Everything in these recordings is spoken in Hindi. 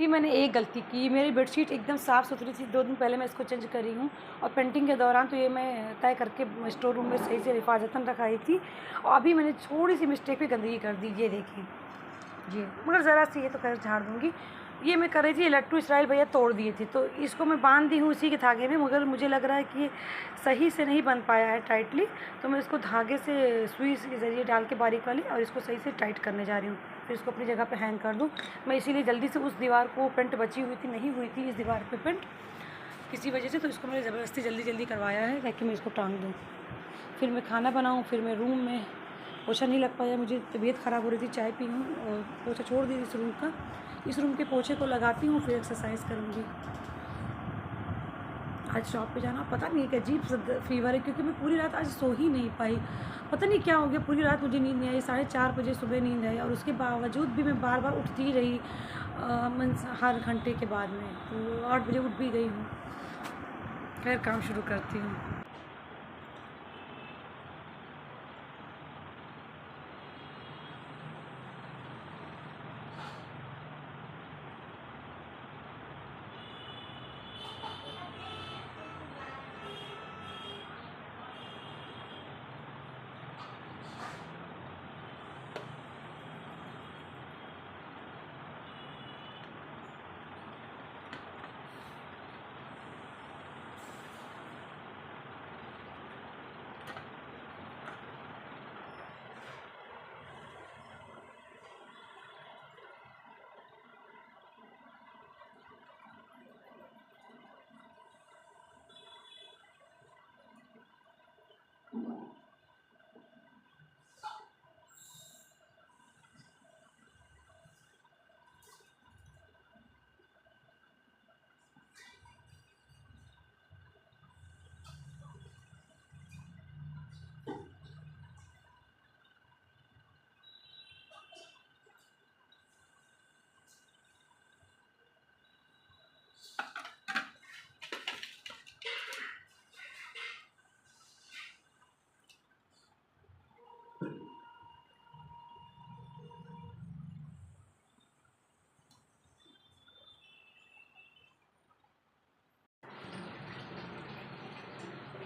जी, मैंने एक गलती की। मेरी बेडशीट एकदम साफ़ सुथरी थी, 2 दिन पहले मैं इसको चेंज करी हूँ और पेंटिंग के दौरान तो ये मैं तय करके स्टोर रूम में सही से हिफ़ाज़तन रखाई थी और अभी मैंने थोड़ी-सी मिस्टेक पे गंदगी कर दी, ये देखिए। जी, मगर ज़रा-सी ये तो ख़ैर झाड़ दूँगी। ये मैं कर रही थी, ये लट्टू इसराइल भैया तोड़ दिए थे, तो इसको मैं बाँध दी हूँ उसी के धागे में, मगर मुझे लग रहा है कि ये सही से नहीं बंध पाया है टाइटली, तो मैं इसको धागे से सुई के ज़रिए डाल के बारीक वाली और इसको सही से टाइट करने जा रही हूँ। फिर इसको अपनी जगह पे हैंग कर दूँ। मैं इसीलिए जल्दी से उस दीवार को पेंट बची हुई थी, नहीं हुई थी इस दीवार पे पेंट किसी वजह से, तो इसको मैंने ज़बरदस्ती जल्दी-जल्दी करवाया है ताकि मैं इसको टाँग दूँ। फिर मैं खाना बनाऊँ, फिर मैं रूम में पोछा नहीं लग पाया, मुझे तबीयत ख़राब हो रही थी, चाय पी हूँ और पोछा छोड़ दी इस रूम का। इस रूम के पोछे को लगाती हूँ, फिर एक्सरसाइज करूँगी। आज शॉप पे जाना, पता नहीं एक अजीब सा फ़ीवर है क्योंकि मैं पूरी रात आज सो ही नहीं पाई। पता नहीं क्या हो गया, पूरी रात मुझे नींद नहीं आई, 4:30 बजे सुबह नींद आई और उसके बावजूद भी मैं बार-बार उठती ही रही मीन्स हर घंटे के बाद में। तो 8 बजे उठ भी गई हूँ। खैर काम शुरू करती हूँ।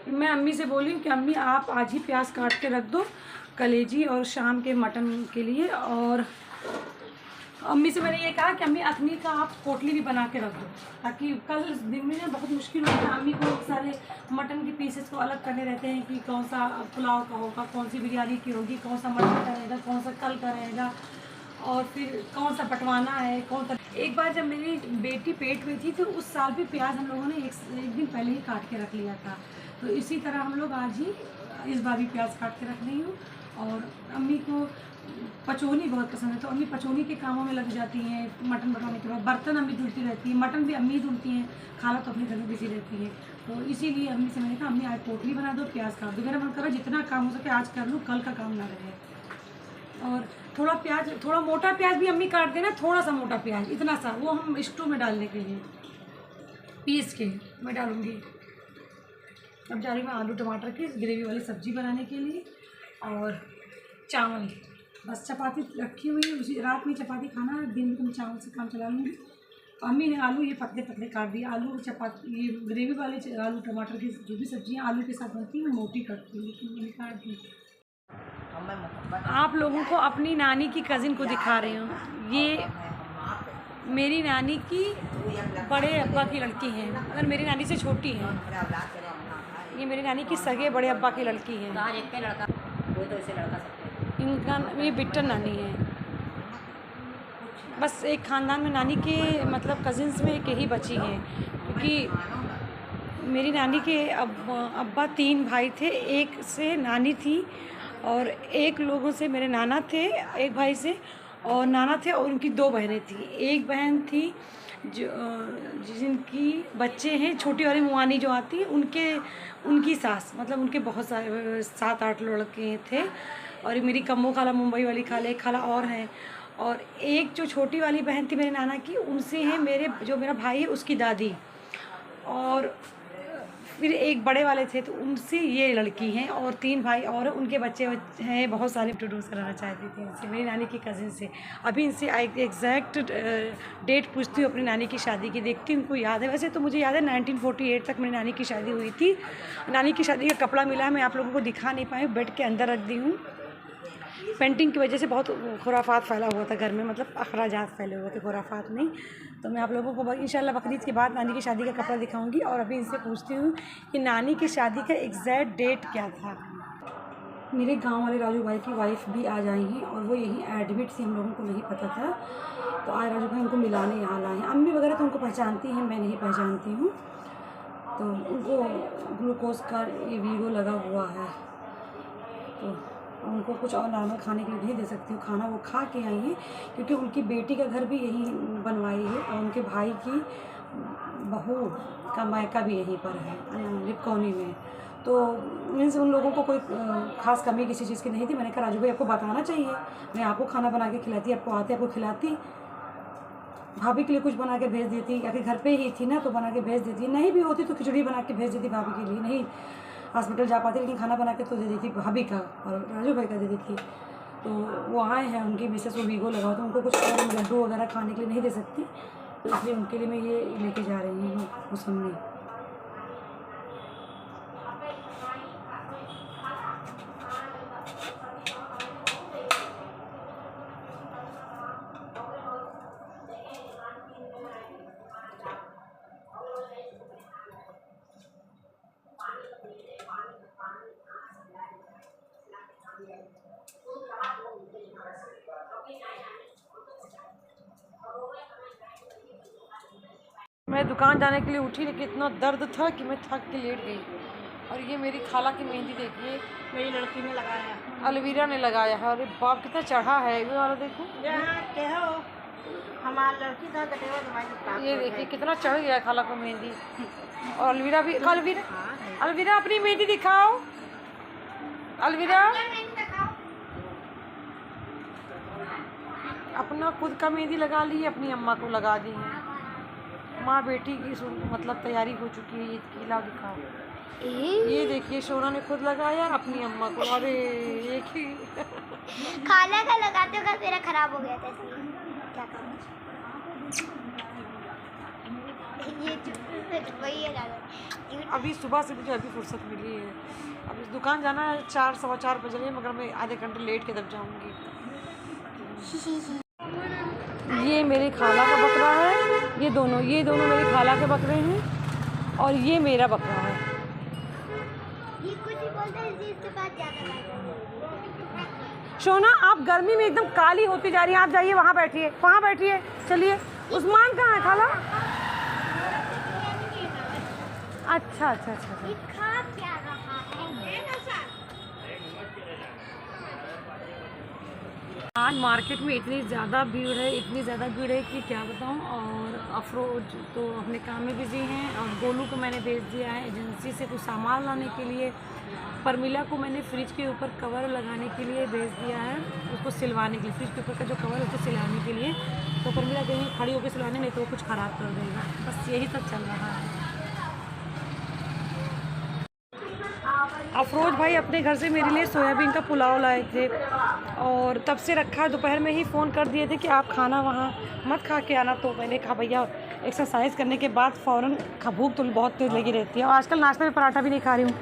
मैं अम्मी से बोली कि अम्मी आप आज ही प्याज काट के रख दो कलेजी और शाम के मटन के लिए, और अम्मी से मैंने ये कहा कि अम्मी अखनी का आप पोटली भी बना के रख दो ताकि कल दिन में ना बहुत मुश्किल होता है। अम्मी को सारे मटन के पीसेस को अलग करने रहते हैं कि कौन सा पुलाव का होगा, कौन सी बिरयानी की होगी, कौन सा मटन का रहेगा, कौन सा कल का रहेगा और फिर कौन सा बंटवाना है, कौन सा। एक बार जब मेरी बेटी पेट में थी तो उस साल भी प्याज हम लोगों ने एक दिन पहले ही काट के रख लिया था, तो इसी तरह हम लोग आज ही इस बार भी प्याज काट के रख रही हूँ। और अम्मी को पचौनी बहुत पसंद है, तो अम्मी पचौनी के कामों में लग जाती हैं। मटन बनाने के बाद बर्तन अम्मी धुलती रहती हैं, मटन भी अम्मी धुलती हैं, खाला तो अपने घर में बिजी रहती है। तो इसीलिए अम्मी से मैंने कहा अम्मी आज पोटली बना दो, प्याज काट दो। मेरा मन करा जितना काम हो सके आज कर लूँ, कल का काम ना रहे। और थोड़ा प्याज, थोड़ा मोटा प्याज भी अम्मी काट देना, थोड़ा सा मोटा प्याज, इतना सा, वो हम स्टू में डालने के लिए पीस के मैं डालूँगी। अब जा रही हूँ मैं आलू टमाटर की ग्रेवी वाली सब्ज़ी बनाने के लिए और चावल, बस चपाती रखी हुई है, उसी रात में चपाती खाना, दिन में तो मैं चावल से काम चला लूँगी। अम्मी ने आलू ये पतले पतले काट दिए, आलू चपाती ये ग्रेवी वाले आलू टमाटर की जो भी सब्जियाँ आलू के साथ बनती हैं मैं मोटी करती हूँ, लेकिन मैंने काट दी। आप लोगों को अपनी नानी की कज़िन को दिखा रही हूँ। ये मेरी नानी की बड़े अब्बा की लड़की है, मगर मेरी नानी से छोटी है। ये मेरी नानी की सगे बड़े अब्बा की लड़की है। इनका ये बिट्टन नानी है। बस एक ख़ानदान में नानी के मतलब कज़िन्स में एक यही बची हैं, क्योंकि मेरी नानी के अब्बा 3 भाई थे, एक से नानी थी और एक लोगों से मेरे नाना थे, एक भाई से और नाना थे और उनकी 2 बहनें थी। एक बहन थी जो जिनकी बच्चे हैं, छोटी वाली मुआनी जो आती है उनकी सास, मतलब उनके बहुत सारे 7-8 लड़के थे। और मेरी कम्मो खाला, मुंबई वाली खाला, एक खाला और हैं। और एक जो छोटी वाली बहन थी मेरे नाना की, उनसे है मेरा भाई है उसकी दादी। और फिर एक बड़े वाले थे तो उनसे ये लड़की हैं और 3 भाई और उनके बच्चे हैं बहुत सारे। इंट्रोड्यूस कराना चाहती थी इनसे, मेरी नानी की कज़िन से। अभी इनसे एग्जैक्ट डेट पूछती हूँ अपनी नानी की शादी की, देखती हूँ उनको याद है। वैसे तो मुझे याद है 1948 तक मेरी नानी की शादी हुई थी। नानी की शादी का कपड़ा मिला है, मैं आप लोगों को दिखा नहीं पाई, बेड के अंदर रख दी हूँ। पेंटिंग की वजह से बहुत खुराफात फैला हुआ था घर में, मतलब अखराजात फैले हुए थे, खुराफात नहीं। तो मैं आप लोगों को इंशाल्लाह बकरीद के बाद नानी की शादी का कपड़ा दिखाऊंगी। और अभी इनसे पूछती हूँ कि नानी की शादी का एग्जैक्ट डेट क्या था। मेरे गांव वाले राजू भाई की वाइफ भी आ जाई हैं और वो यहीं एडमिट थी, हम लोगों को नहीं पता था। तो आज राजू भाई उनको मिलाने यहाँ लाए हैं। अम्मी वगैरह तो उनको पहचानती हैं, मैं नहीं पहचानती हूँ। तो उनको ग्लूकोज का ये वीगो लगा हुआ है, तो उनको कुछ और नॉर्मल खाने के लिए नहीं दे सकती हूँ। खाना वो खा के आई हैं क्योंकि उनकी बेटी का घर भी यहीं बनवाई है और उनके भाई की बहू का मायका भी यहीं पर है लिपकौनी में। तो मीन्स उन लोगों को कोई ख़ास कमी किसी चीज़ की नहीं थी। मैंने कहा राजू भाई आपको बताना चाहिए, मैं आपको खाना बना के खिलाती, आपको आते आपको खिलाती। भाभी के लिए कुछ बना के भेज देती, या फिर घर पे ही थी ना तो बना के भेज देती, नहीं भी होती तो खिचड़ी बना के भेज देती भाभी के लिए। नहीं हॉस्पिटल जा पाती लेकिन खाना बना के तो दे दी थी भाभी का और राजू भाई का दे दी थी। तो वो आए हैं, उनकी मिसेस वो वीगो लगा, तो उनको कुछ और लड्डू वगैरह खाने के लिए नहीं दे सकती, तो इसलिए उनके लिए मैं ये लेके जा रही हूँ मौसमी। मैं दुकान जाने के लिए उठी लेकिन इतना दर्द था कि मैं थक के लेट गई। और ये मेरी खाला की मेहंदी देखिए, मेरी लड़की ने लगाया, अलवीरा ने लगाया है। अरे बाप कितना चढ़ा है ये वाला, देखो हमारी लड़की था कटेवा तुम्हारी। ये देखिए कितना चढ़ गया खाला को मेहंदी। और अलवीरा भी, अलवीरा अपनी मेहंदी दिखाओ। अलवीरा अपना खुद का मेहंदी लगा ली है, अपनी अम्मा को लगा दी है। माँ बेटी की मतलब तैयारी हो चुकी है। ये किला दिखाओ, ये देखिए शोना ने खुद लगाया अपनी अम्मा को। अरे एक ही खाला का लगाते हुए मेरा खराब हो गया था, क्या करूँ। ये वही है। अभी सुबह से मुझे अभी फुर्सत मिली है। अब इस दुकान जाना है 4 सवा 4 बज रहे हैं, मगर मैं आधे घंटे लेट के तब जाऊंगी। ये मेरी खाला का बकरा है, ये दोनों मेरी खाला के बकरे हैं और ये मेरा बकरा है। ये कुछ ही बोलते हैं, इसके बाद ज़्यादा शोना आप गर्मी में एकदम काली होती जा रही हैं, आप जाइए वहाँ बैठिए, वहाँ बैठिए। चलिए उस्मान कहाँ है खाला? अच्छा अच्छा अच्छा, अच्छा। खा क्या रहा है? आज मार्केट में इतनी ज़्यादा भीड़ है कि क्या बताऊं। और अफरोज तो अपने काम में बिजी हैं और गोलू को मैंने भेज दिया है एजेंसी से कुछ सामान लाने के लिए। परमिला को मैंने फ्रिज के ऊपर कवर लगाने के लिए भेज दिया है, उसको सिलवाने के लिए। फ्रिज के ऊपर का जो कवर है उसको सिलाने के लिए। तो परमिला कहीं खड़ी होकर सिलवाने, नहीं तो वो कुछ ख़राब कर देगा। बस यही सब चल रहा है। अफरोज भाई अपने घर से मेरे लिए सोयाबीन का पुलाव लाए थे और तब से रखा। दोपहर में ही फ़ोन कर दिए थे कि आप खाना वहाँ मत खा के आना। तो मैंने कहा भैया एक्सरसाइज करने के बाद फ़ौरन भूख तो बहुत तेज़ लगी रहती है और आजकल नाश्ते में पराठा भी नहीं खा रही हूँ।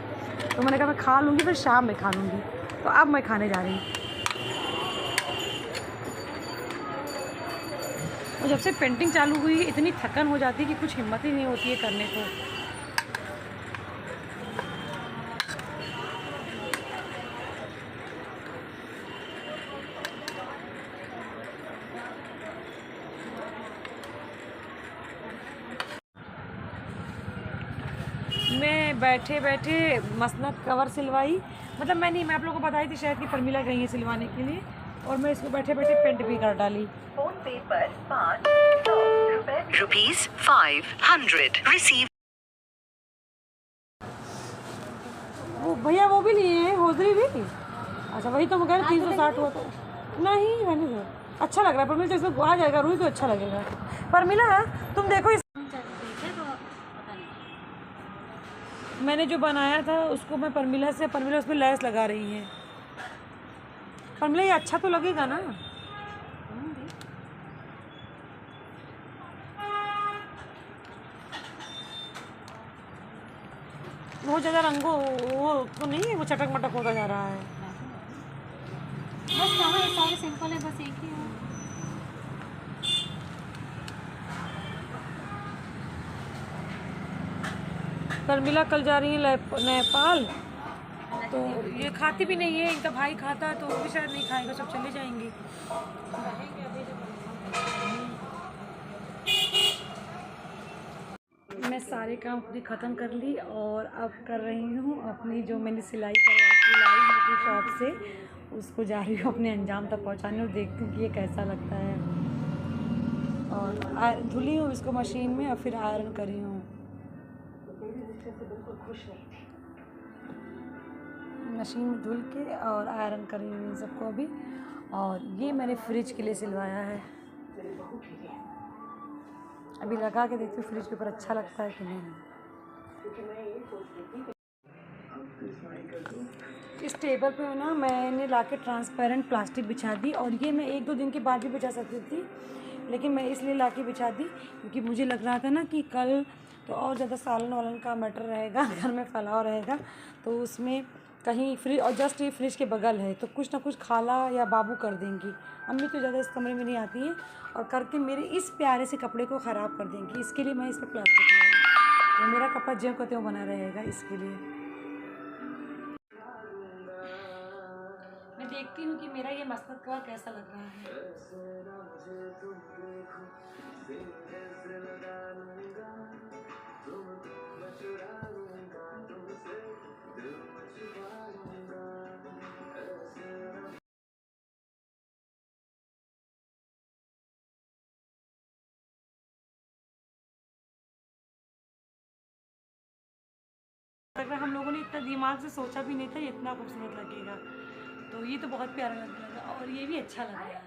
तो मैंने कहा मैं खा लूँगी, फिर शाम में खा लूँगी। तो अब मैं खाने जा रही हूँ। और जब से पेंटिंग चालू हुई है इतनी थकन हो जाती है कि कुछ हिम्मत ही नहीं होती है करने को। मैं बैठे बैठे मसनद कवर सिलवाई, मतलब मैं आप लोगों को बताई थी शायद कि परमिला गई है सिलवाने के लिए, और मैं इसको बैठे बैठे पेंट भी कर डाली। फोन पे पर ₹500 रिसीव। वो भैया वो भी लिए हैं, होजरी भी। अच्छा वही तो मगर 360 हुआ था। नहीं रहने दो, अच्छा लग रहा है। परमिला इसमें आ जाएगा रूही तो अच्छा लगेगा। परमिला तुम देखो मैंने जो बनाया था उसको मैं परमिला उसमें लैस लगा रही है। परमिला ये अच्छा तो लगेगा ना? बहुत ज़्यादा रंगो वो तो नहीं है, वो चटक मटक होता जा रहा है। बस कहाँ है, सारे सिंपल है, बस एक ही है। परमिला कल जा रही है नेपाल, तो ये खाती भी नहीं है। इनका भाई खाता है तो वो भी शायद नहीं खाएगा, सब चले जाएंगे। मैं सारे काम अपने ख़त्म कर ली और अब कर रही हूँ अपनी जो मैंने सिलाई करवा के लाई है अपनी शॉप से, उसको जा रही हूँ अपने अंजाम तक पहुँचाने और देखती हूँ कि ये कैसा लगता है। और धुली हूँ इसको मशीन में और फिर आयरन करी हूँ। मशीन में धुल के और आयरन करी हुई इन सबको अभी। और ये मैंने फ्रिज के लिए सिलवाया है, अभी लगा के देखती हूँ फ्रिज के ऊपर अच्छा लगता है कि नहीं। इस टेबल पे ना मैंने लाके ट्रांसपेरेंट प्लास्टिक बिछा दी, और ये मैं 1-2 दिन के बाद भी बिछा सकती थी, लेकिन मैं इसलिए लाके बिछा दी क्योंकि मुझे लग रहा था ना कि कल तो और ज़्यादा सालन वालन का मटर रहेगा, घर में फैलाव रहेगा, तो उसमें कहीं फ्रिज, और जस्ट ये फ्रिज के बगल है तो कुछ ना कुछ खाला या बाबू कर देंगी। अम्मी तो ज़्यादा इस कमरे में नहीं आती है और करके मेरे इस प्यारे से कपड़े को ख़राब कर देंगी। इसके लिए मैं इस पर प्लास्टिक लगाई, तो मेरा कपड़ा ज्यों का त्यों बना रहेगा। इसके लिए मैं देखती हूँ कि मेरा ये मस्तक कवर कैसा लग रहा है। अगर हम लोगों ने इतना दिमाग से सोचा भी नहीं था ये इतना खूबसूरत लगेगा, तो ये तो बहुत प्यारा लग रहा है और ये भी अच्छा लग रहा है।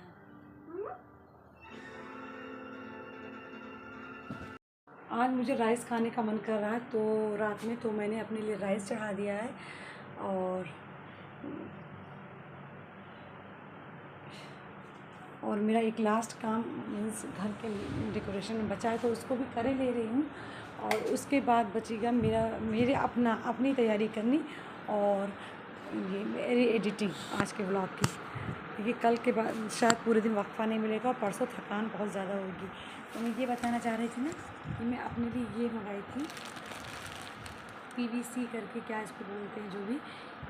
आज मुझे राइस खाने का मन कर रहा है, तो रात में तो मैंने अपने लिए राइस चढ़ा दिया है। और मेरा एक लास्ट काम मीन्स घर के डेकोरेशन में बचा है, तो उसको भी करे ले रही हूँ। और उसके बाद बचेगा मेरे अपनी तैयारी करनी और ये मेरी एडिटिंग आज के व्लॉग की, क्योंकि कल के बाद शायद पूरे दिन वक्फा नहीं मिलेगा और परसों थकान बहुत ज़्यादा होगी। तो मैं ये बताना चाह रही थी ना कि मैं अपने लिए ये मंगाई थी, PVC करके, क्या इसको बोलते हैं, जो भी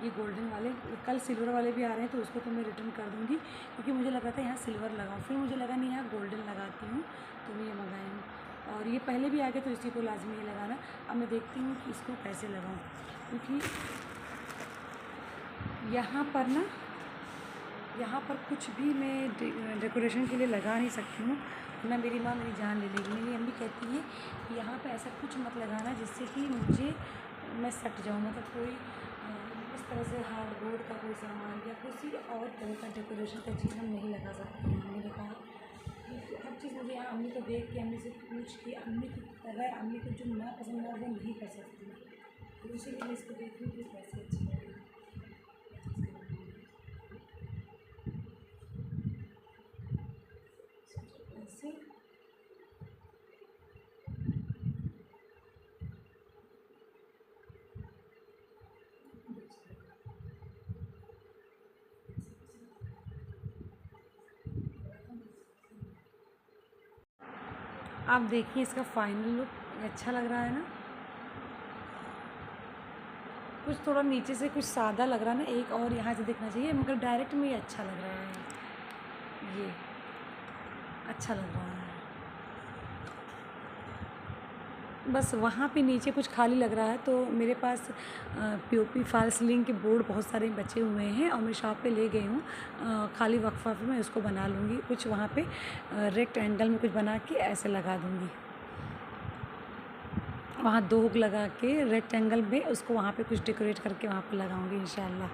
ये गोल्डन वाले। कल सिल्वर वाले भी आ रहे हैं तो उसको तो मैं रिटर्न कर दूँगी, क्योंकि मुझे लगा था यहाँ सिल्वर लगाऊँ, फिर मुझे लगा नहीं यहाँ गोल्डन लगाती हूँ, तो मैं ये मंगाई हूँ। और ये पहले भी आ गए तो इसी को लाजमी ये लगाना। अब मैं देखती हूँ कि इसको कैसे लगाऊँ, क्योंकि यहाँ पर कुछ भी मैं डेकोरेशन के लिए लगा नहीं सकती हूँ, ना मेरी माँ मेरी जान ले लेगी। मेरी अम्मी कहती है कि यहाँ पे ऐसा कुछ मत लगाना जिससे कि मैं सट जाऊँ, मतलब कोई इस तरह से हार्डबोर्ड का कोई सामान या किसी और तरह का डेकोरेशन का चीज़ हम नहीं लगा सकते हैं। मैंने कहा कि हर चीज़ मुझे यहाँ अम्मी को देख के, अम्मी से पूछ के, अम्मी की तरह अम्मी को जो ना पसंद है वो नहीं कर सकती, तो इसीलिए मैं इसको देखती हूँ कि कैसे अच्छी लगेगी। आप देखिए इसका फाइनल लुक अच्छा लग रहा है ना। कुछ थोड़ा नीचे से कुछ सादा लग रहा है ना, एक और यहाँ से दिखना चाहिए, मगर डायरेक्ट में ये अच्छा लग रहा है, ये अच्छा लग रहा है। बस वहाँ पे नीचे कुछ खाली लग रहा है, तो मेरे पास POP फॉल्स सीलिंग के बोर्ड बहुत सारे बचे हुए हैं और मैं शॉप पे ले गई हूँ। खाली वक्फा पे मैं उसको बना लूँगी, कुछ वहाँ पे रेक्टेंगल में कुछ बना के ऐसे लगा दूँगी। वहाँ 2 हुक लगा के रेक्टेंगल में उसको वहाँ पे कुछ डेकोरेट करके वहाँ पे लगाऊँगी इंशाल्लाह।